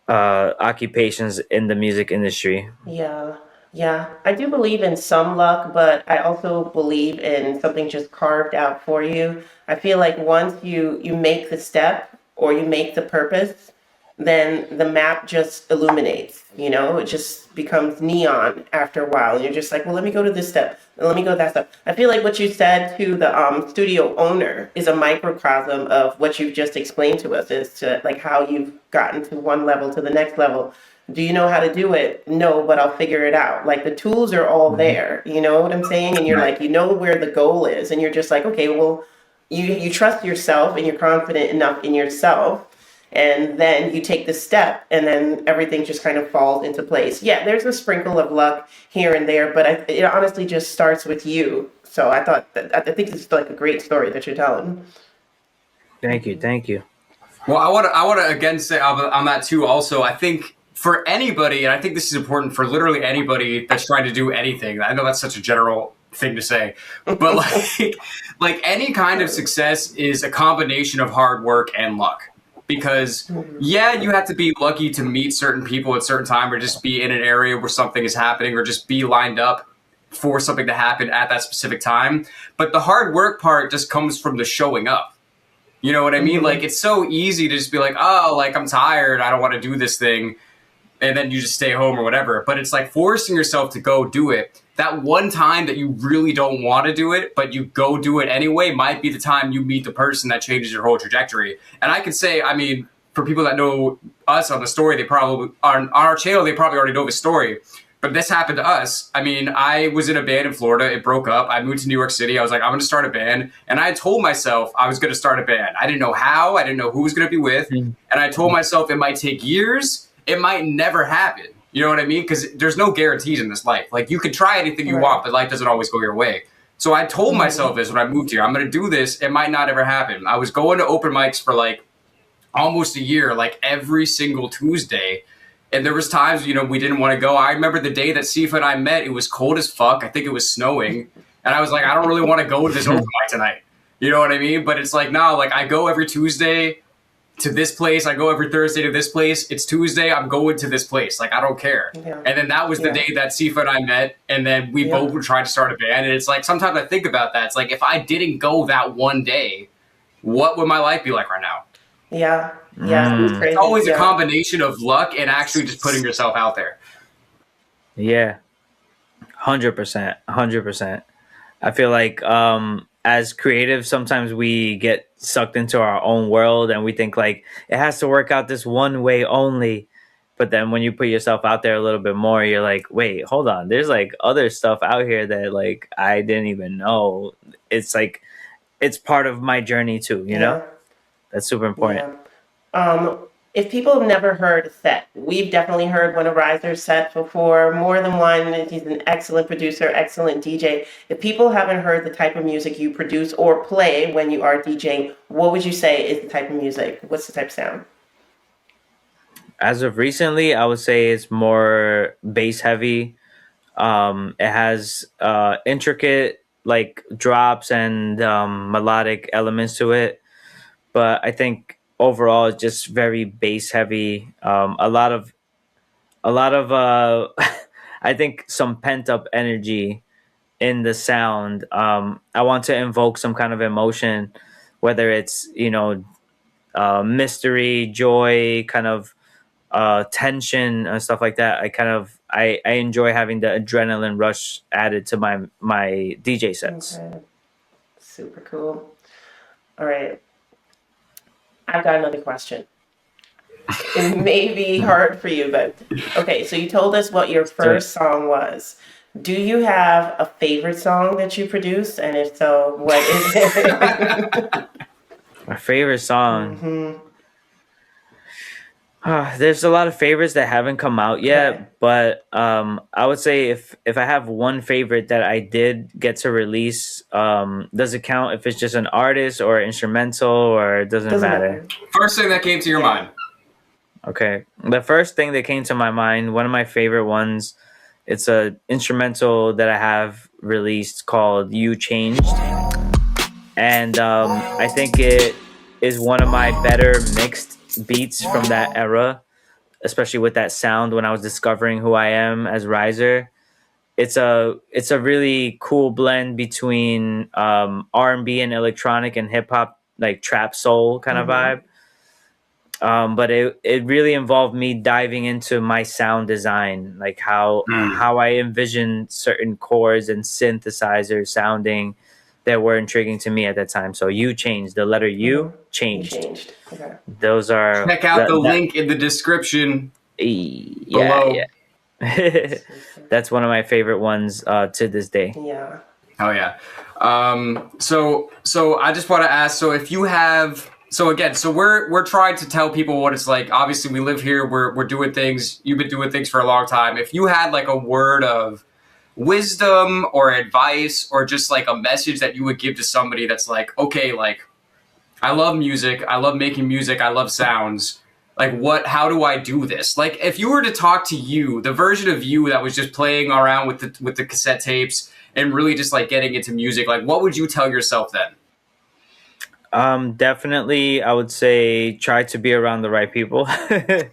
occupations in the music industry. Yeah, yeah. I do believe in some luck, but I also believe in something just carved out for you. I feel like once you make the step or you make the purpose, then the map just illuminates, it just becomes neon after a while. And you're just like, well, let me go to this step, and let me go to that step. I feel like what you said to the studio owner is a microcosm of what you've just explained to us, is to like how you've gotten to one level to the next level. Do you know how to do it? No, but I'll figure it out. Like the tools are all there. You know what I'm saying? And you're Right. like, where the goal is, and you're just like, okay, well, you trust yourself and you're confident enough in yourself, and then you take the step, and then everything just kind of falls into place. Yeah, there's a sprinkle of luck here and there, but it honestly just starts with you. So I think it's like a great story that you're telling. Thank you. Well, I want to again say on that too. Also, I think for anybody, and I think this is important for literally anybody that's trying to do anything. I know that's such a general thing to say, but like any kind of success is a combination of hard work and luck. Because yeah, you have to be lucky to meet certain people at certain time, or just be in an area where something is happening, or just be lined up for something to happen at that specific time. But the hard work part just comes from the showing up. You know what I mean? Like, it's so easy to just be like, oh, like, I'm tired, I don't want to do this thing, and then you just stay home or whatever. But it's like forcing yourself to go do it. That one time that you really don't want to do it, but you go do it anyway, might be the time you meet the person that changes your whole trajectory. And I could say, I mean, for people that know us on the story, they probably on our channel, they probably already know the story. But this happened to us. I mean, I was in a band in Florida. It broke up. I moved to New York City. I was like, I'm going to start a band. And I told myself I was going to start a band. I didn't know how. I didn't know who was going to be with. And I told myself it might take years. It might never happen. You know what I mean? Because there's no guarantees in this life. Like, you can try anything you want, but life doesn't always go your way. So I told myself this when I moved here. I'm going to do this. It might not ever happen. I was going to open mics for like almost a year, like every single Tuesday. And there was times, you know, we didn't want to go. I remember the day that Sifa and I met, it was cold as fuck. I think it was snowing. And I was like, I don't really want to go to this open mic tonight. You know what I mean? But it's like, no, like I go every Tuesday to this place. I go every Thursday to this place. It's Tuesday. I'm going to this place. Like, I don't care. Yeah. And then that was the day that Sifa and I met. And then we both were trying to start a band. And it's like, sometimes I think about that. It's like, if I didn't go that one day, what would my life be like right now? Yeah. Yeah. It's crazy. It's always a combination of luck and actually just putting yourself out there. Yeah. 100%. 100%. I feel like as creatives, sometimes we get sucked into our own world and we think like it has to work out this one way only. But then when you put yourself out there a little bit more, you're like, wait, hold on. There's like other stuff out here that like I didn't even know. It's like it's part of my journey too, you know? That's super important. Yeah. If people have never heard a set, we've definitely heard one of RIZR's sets before, more than one. He's an excellent producer, excellent DJ. If people haven't heard the type of music you produce or play when you are DJing, what would you say is the type of music? What's the type of sound? As of recently, I would say it's more bass heavy. It has intricate like drops and melodic elements to it. But I think overall it's just very bass heavy. A lot of I think some pent up energy in the sound. I want to invoke some kind of emotion, whether it's, you know, mystery, joy, kind of tension and stuff like that. I enjoy having the adrenaline rush added to my DJ sets. Okay. Super cool. All right. I've got another question. It may be hard for you, but okay. So you told us what your first song was. Do you have a favorite song that you produced? And if so, what is it? My favorite song. There's a lot of favorites that haven't come out yet, but I would say if I have one favorite that I did get to release, does it count if it's just an artist or instrumental, or it doesn't matter? First thing that came to your mind. Okay. The first thing that came to my mind, one of my favorite ones, it's a instrumental that I have released called You Changed. And I think it is one of my better mixed beats from that era, especially with that sound when I was discovering who I am as RIZR. It's a really cool blend between R&B and electronic and hip hop, like trap soul kind of vibe. But it really involved me diving into my sound design, like how I envisioned certain chords and synthesizers sounding that were intriguing to me at that time. So You Changed, the letter U changed. Okay. Those are... Check out the link in the description below. Yeah. That's one of my favorite ones to this day. Yeah. Oh, yeah. So I just want to ask, so if you have... So again, so we're trying to tell people what it's like. Obviously, we live here. We're doing things. You've been doing things for a long time. If you had like a word of wisdom or advice or just like a message that you would give to somebody that's like, okay, like I love music, I love making music, I love sounds, like how do I do this? Like if you were to talk to you, the version of you that was just playing around with the cassette tapes and really just like getting into music, like what would you tell yourself then? Definitely, I would say try to be around the right people. That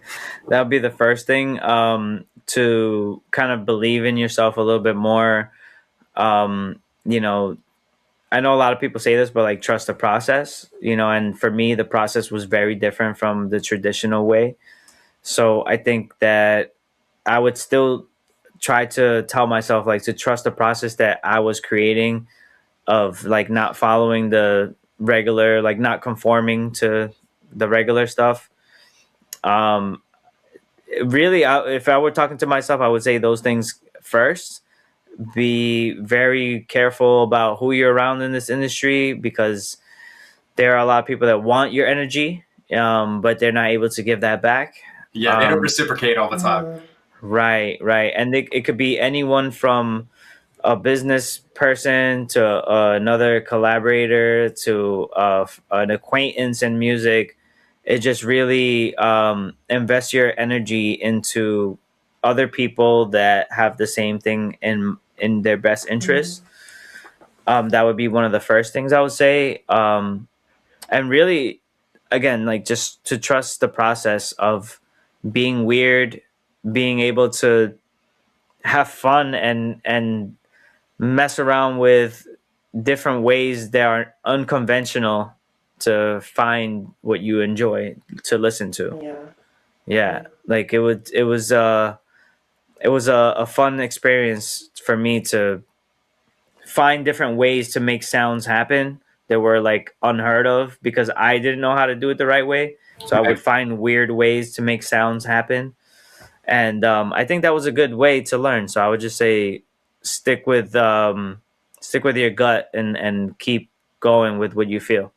would be the first thing. To kind of believe in yourself a little bit more. You know, I know a lot of people say this, but like trust the process, you know, and for me, the process was very different from the traditional way. So I think that I would still try to tell myself like to trust the process that I was creating, of like not following the regular, like not conforming to the regular stuff. really, if I were talking to myself, I would say those things first. Be very careful about who you're around in this industry, because there are a lot of people that want your energy, but they're not able to give that back. Yeah, they don't reciprocate all the time. Right, right. And it could be anyone from a business person to another collaborator to an acquaintance in music. It just really invest your energy into other people that have the same thing in their best interest. That would be one of the first things I would say. And really, again, like, just to trust the process of being weird, being able to have fun and mess around with different ways that are unconventional to find what you enjoy to listen to. Yeah, like it was a fun experience for me to find different ways to make sounds happen that were like unheard of, because I didn't know how to do it the right way. So I would find weird ways to make sounds happen. And I think that was a good way to learn. So I would just say stick with your gut and keep going with what you feel.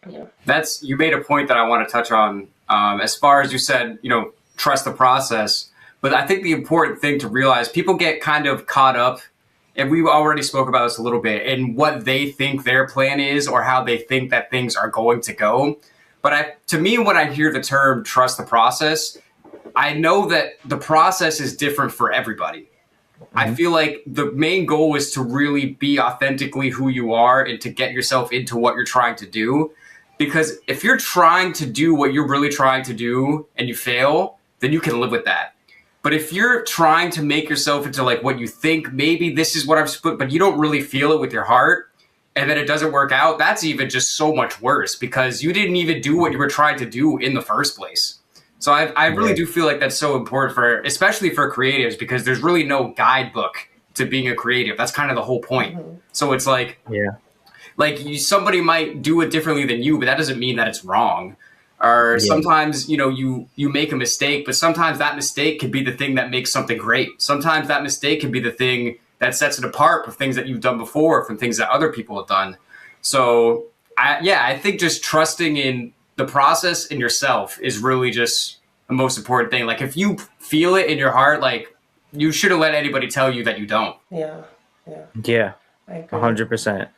You made a point that I want to touch on. As far as you said, trust the process. But I think the important thing to realize, people get kind of caught up, and we already spoke about this a little bit, in what they think their plan is or how they think that things are going to go. But to me, when I hear the term trust the process, I know that the process is different for everybody. I feel like the main goal is to really be authentically who you are and to get yourself into what you're trying to do. Because if you're trying to do what you're really trying to do and you fail, then you can live with that. But if you're trying to make yourself into like what you think, maybe this is what I'm supposed, but you don't really feel it with your heart, and then it doesn't work out, that's even just so much worse, because you didn't even do what you were trying to do in the first place. So I really do feel like that's so important especially for creatives, because there's really no guidebook to being a creative. That's kind of the whole point. So it's like, somebody might do it differently than you, but that doesn't mean that it's wrong. Or sometimes, you make a mistake, but sometimes that mistake could be the thing that makes something great. Sometimes that mistake can be the thing that sets it apart from things that you've done before, from things that other people have done. So I think just trusting in the process in yourself is really just the most important thing. Like, if you feel it in your heart, like, you shouldn't let anybody tell you that you don't. Yeah, 100%.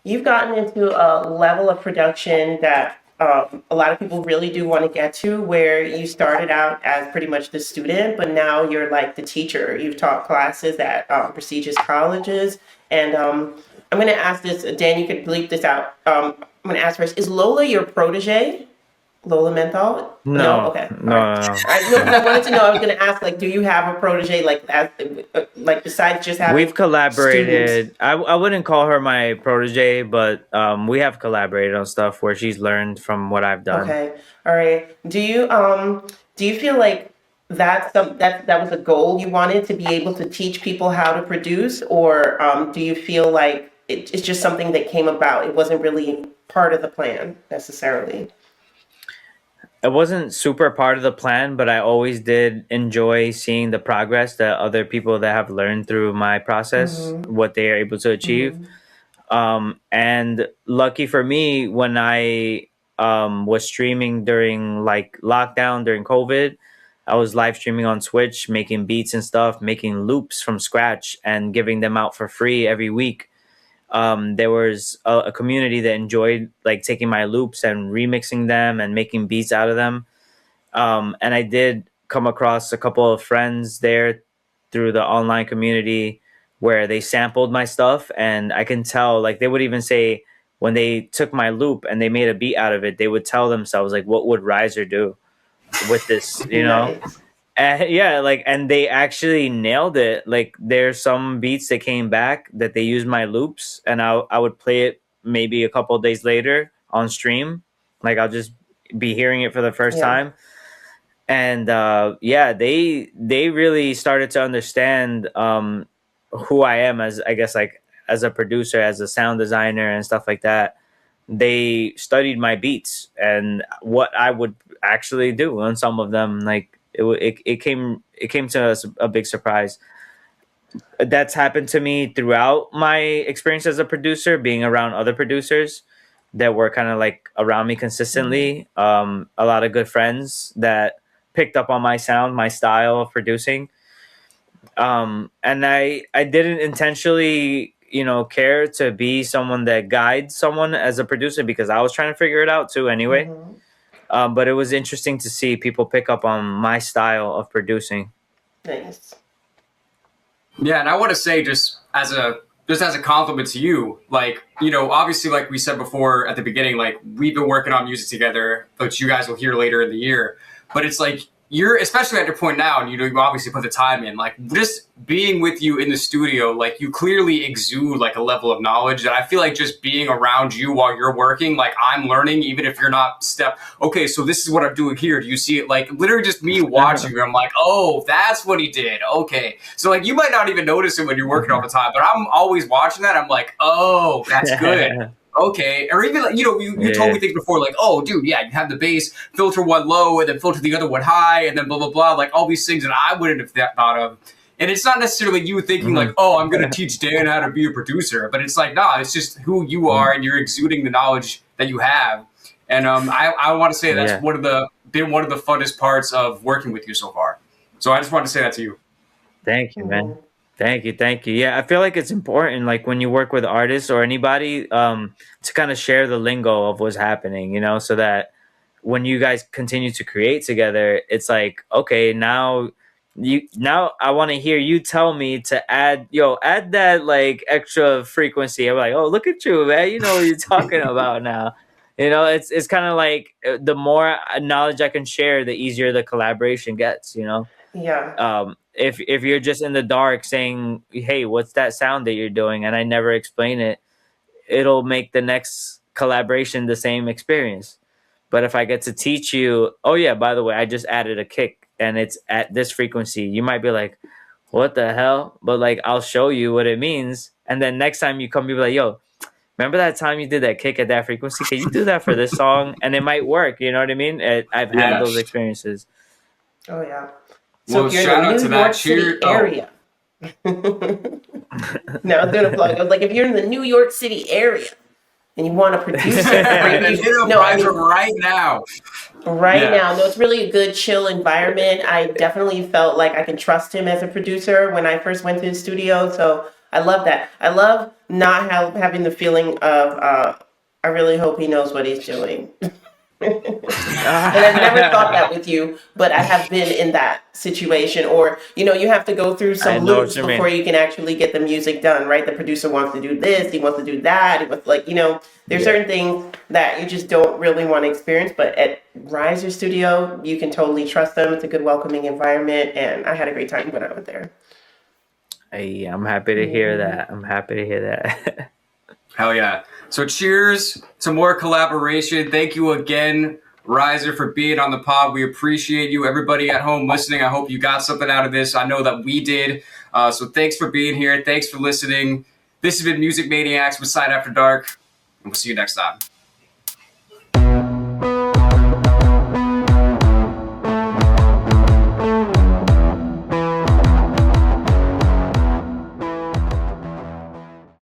You've gotten into a level of production that a lot of people really do want to get to, where you started out as pretty much the student, but now you're like the teacher. You've taught classes at prestigious colleges. And I'm going to ask this, Dan, you could bleep this out. I'm going to ask first, is Lola your protege? Lola Menthol? No. Okay. No. I wanted to know, I was going to ask, like, do you have a protege, like besides just having We've collaborated. students? I wouldn't call her my protege, but we have collaborated on stuff where she's learned from what I've done. Okay. All right. Do you feel like that was a goal you wanted, to be able to teach people how to produce, or do you feel like it's just something that came about? It wasn't really part of the plan necessarily. It wasn't super part of the plan, but I always did enjoy seeing the progress that other people that have learned through my process, what they are able to achieve. And lucky for me, when I was streaming during like lockdown, during COVID, I was live streaming on Twitch, making beats and stuff, making loops from scratch and giving them out for free every week. There was a community that enjoyed like taking my loops and remixing them and making beats out of them. And I did come across a couple of friends there through the online community where they sampled my stuff, and I can tell, like, they would even say when they took my loop and they made a beat out of it, they would tell themselves, like, what would RIZR do with this, you know? Nice. And and they actually nailed it. Like, there's some beats that came back that they used my loops, and I would play it maybe a couple of days later on stream. Like, I'll just be hearing it for the first time. And they really started to understand who I am as, I guess, like, as a producer, as a sound designer and stuff like that. they studied my beats and what I would actually do on some of them. Like it came to us a big surprise. That's happened to me throughout my experience as a producer, being around other producers that were kind of like around me consistently. A lot of good friends that picked up on my sound, my style of producing. And I didn't intentionally, care to be someone that guides someone as a producer because I was trying to figure it out too anyway. But it was interesting to see people pick up on my style of producing. Nice. Yeah, and I want to say just as a compliment to you, like, obviously, like we said before at the beginning, like we've been working on music together, which you guys will hear later in the year. But it's like you're, especially at your point now, and you obviously put the time in, like just being with you in the studio, like you clearly exude like a level of knowledge that I feel like just being around you while you're working, like I'm learning, even if you're not okay, so this is what I'm doing here. Do you see it? Like literally just me watching you, I'm like, oh, that's what he did. Okay. So like you might not even notice it when you're working all the time, but I'm always watching that. I'm like, oh, that's good. Okay, or even like, you told me things before, like, oh, dude, yeah, you have the bass, filter one low, and then filter the other one high, and then blah blah blah, like all these things that I wouldn't have thought of. And it's not necessarily you thinking like, oh, I'm gonna teach Dan how to be a producer, but it's like, nah, it's just who you are, and you're exuding the knowledge that you have. And I want to say that's been one of the funnest parts of working with you so far. So I just wanted to say that to you. Thank you, man. Thank you. Yeah, I feel like it's important, like when you work with artists or anybody, to kind of share the lingo of what's happening, so that when you guys continue to create together, it's like, okay, now I want to hear you tell me to add that like extra frequency. I'm like, oh, look at you, man. You know what you're talking about now. It's kind of like the more knowledge I can share, the easier the collaboration gets. Yeah. If you're just in the dark saying, hey, what's that sound that you're doing, and I never explain it, it'll make the next collaboration the same experience. But if I get to teach you, oh yeah, by the way, I just added a kick and it's at this frequency, you might be like, what the hell? But like, I'll show you what it means, and then next time you come, you'll be like, yo, remember that time you did that kick at that frequency? Can you do that for this song? And it might work. You know what I mean? I've had those experiences. Oh yeah. So well, if you're shout in out the to New York that. City area. No, I was doing a plug. I was like, if you're in the New York City area and you want a producer, right now. Right now. No, it's really a good, chill environment. I definitely felt like I can trust him as a producer when I first went to the studio. So I love that. I love not having the feeling of, I really hope he knows what he's doing. And I've never thought that with you, but I have been in that situation. Or, you have to go through some loops before you can actually get the music done, right? The producer wants to do this, he wants to do that. He wants, like, there's certain things that you just don't really want to experience. But at RIZR Studio, you can totally trust them. It's a good, welcoming environment. And I had a great time when I was there. Hey, I'm happy to hear that. Hell yeah. So cheers to more collaboration. Thank you again, RIZR, for being on the pod. We appreciate you. Everybody at home listening, I hope you got something out of this. I know that we did. So thanks for being here. Thanks for listening. This has been Music Maniacs with Side After Dark, and we'll see you next time.